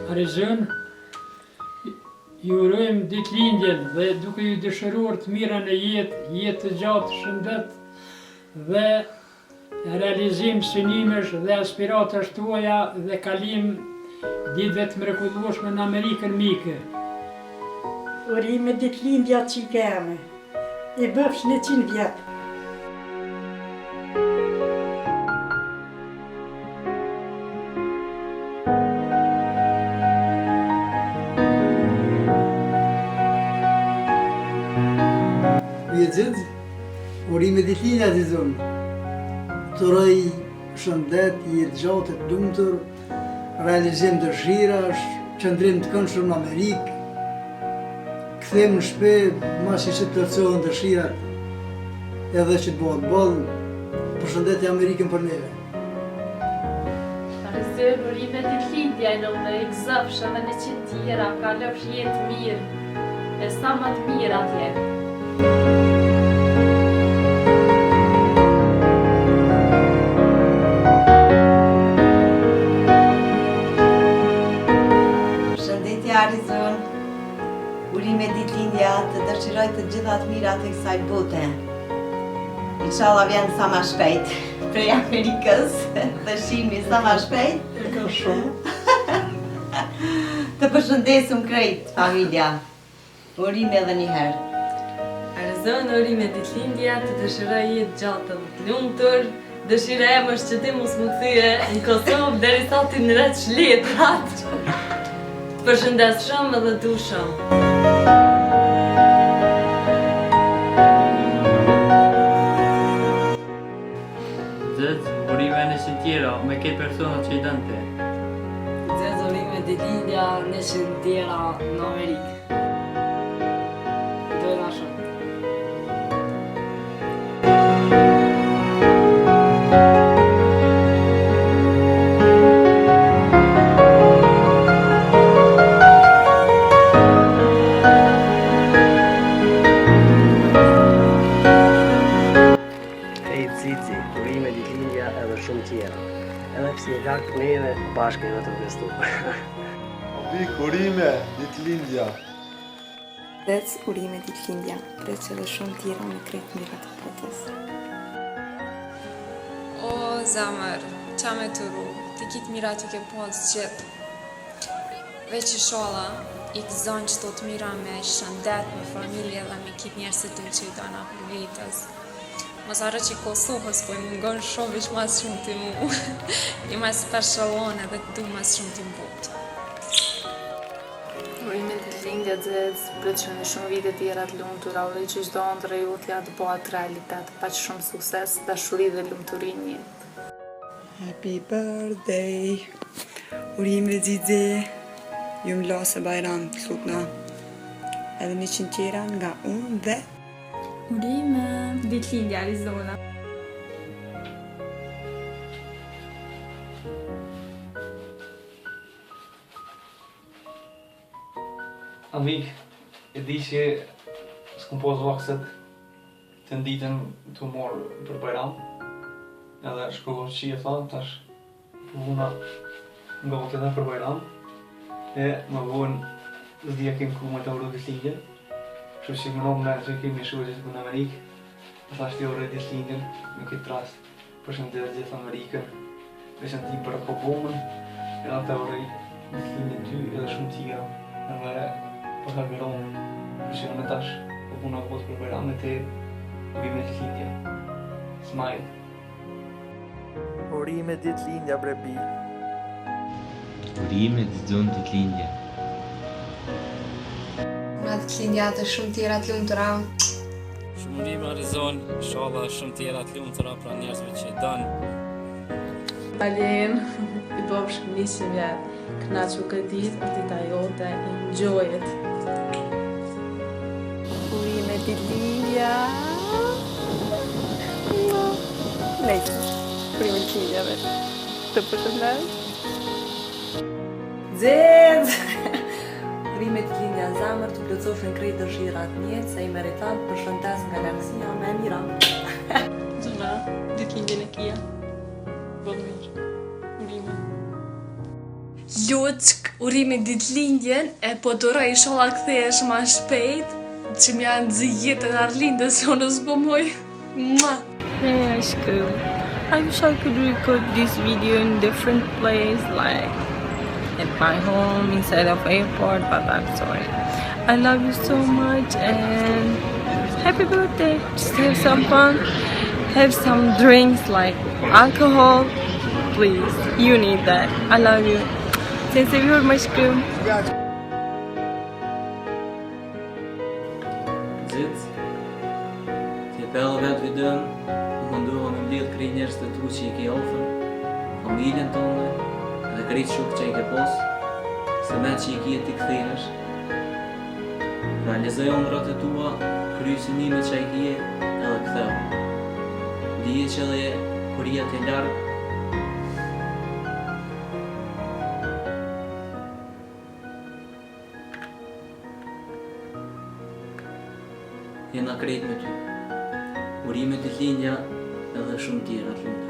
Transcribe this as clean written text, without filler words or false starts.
Arizon, ju urojmë ditëlindjen dhe duke ju dëshiruar të mirën e jetë të gjatë, shëndet dhe realizim synimesh dhe aspiratash tuaja dhe kalim ditëve të mrekullueshme në Amerikën mike. Urime ditëlindja qike eme, I bëfsh 100 vjetë. Vjetë, urime ditëlindja të zonë. Të rëj shëndet, jetë gjatë të lumtur, realizim dëshirash, qëndrim të këndshëm në Amerikë, këthem në shpe, masi që të plotësohen dëshirat, edhe që të bëhet bollë, përshëndetje Amerikën për neve. Arizon, urime ditëlindja në unë I gëzëfsh edhe në qenë tjera, ka lëfsh jetë mirë, e sa më të mirë atje. Arizon, urime ditëlindja të dëshiroj të gjitha të mirat e kësaj bote. Inshallah vjen sa ma shpejt prej Amerikës, dëshimi sa ma shpejt. E ka shumë. Të përshëndesum krejt familja. Urime edhe një herë. Arizon, urime ditëlindja të dëshiroj jetë gjatë të lumtur. Dëshira em është që ti mos më kthye në Kosovë derisa ti nreq letrat. Përshëndes shumë edhe du shumë. Zez, urime në tjera me ke personat që I dënte. Zez, urime ditëlindja në tjera në Amerikë. Dojna shumë. Urime ditëlindja edhe shumë tjera. Edhe pse e lart neve bashkë në të festu. Vik, urime ditëlindja. Zez, urime ditëlindja, preç edhe shumë tjera me krejt mirat të botës. O zamër, qa me të ru, ti kitë mirat ju ke pas gjithë. Veç I shola, I gëzon që të mira me shëndet, me familje dhe me kitë njerësit të që I dana për vetës. Mos arë që I Kosovës, po I mungon shumë veç mas shumë ti mu. I mas specialone dhe du mas shumë ti mbotë. Urime ditëlindja Zez, për që në shumë vite tjera të lumtura, uroj që çdo ëndër jutja të bëhat realitet, pa që shumë sukses, dashuri dhe lumturi në jetë. Happy birthday, urime Zize, ju më lasë bajram të lukna, edhe 100 tjera nga unë dhe Urime ditëlindja Arizona. Amik, e di që s'kom pas vakset të nditën të morë për bajram, edhe shkollon që I tha, tash puna nga vëtë edhe për bajram, e më vonë dhja kem ku me të urdu ditëlindjen, kështu që më nëmë në të kemi shurë që në Amerikë, e thash të urdu ditëlindjen në këtë rast, përshëndet gjithë Amerikën, veçantim për Obamën, edhe të urdu ditëlindjen ty edhe shumë tjera, edhe për kalmiron, që në tash, po puna vëtë për bajram e te urime ditëlindja. Smile. Urime ditëlindja brebi. Urime të zonë ditëlindja. Ura ditëlindja të shumë tjera të lumtura. Shumë urime Arizon, inshallah shumë tjera të lumtura pra njerëzve që I dan. Alen, I bëfsh 100 vjetë, knaqu këtë ditë, për dita jote, enjoy it. Urime ditëlindja. Nejtë, urime ditëlindjave. Të përshëndet. Zez! Urime ditëlindja zamër të plotësoshin krejt dëshirat në jetë, se I meriton përshëndes nga lartësia më e mira. Gjëna, ditëlindjen e kia. Bëllë mirë. Urime. Luçk, urime ditëlindjen e po duroj inshallah kthehesh ma shpejt që më janë zi jetën Arlindës që unë s'po moj. Hey aşkım, I wish I could record this video in different place, like at my home, inside of airport, but I'm sorry. I love you so much and happy birthday. Just have some fun, have some drinks like alcohol, please. You need that. I love you. Seni seviyorum aşkım. Zit, ti e pellë vetë videon, mundohem me mbledh krejt njerëz të tu që i ke afër, familjen tonë, dhe krejt shok që i ke pas, se me që i kje ti kthehesh. Realizoj ëndrat e tua, kry synimet që i kje, edhe ktheu. Dije që edhe kur je të larg, jena krejt me ty. Urime ditëlindja edhe shumë tjera të lumtura.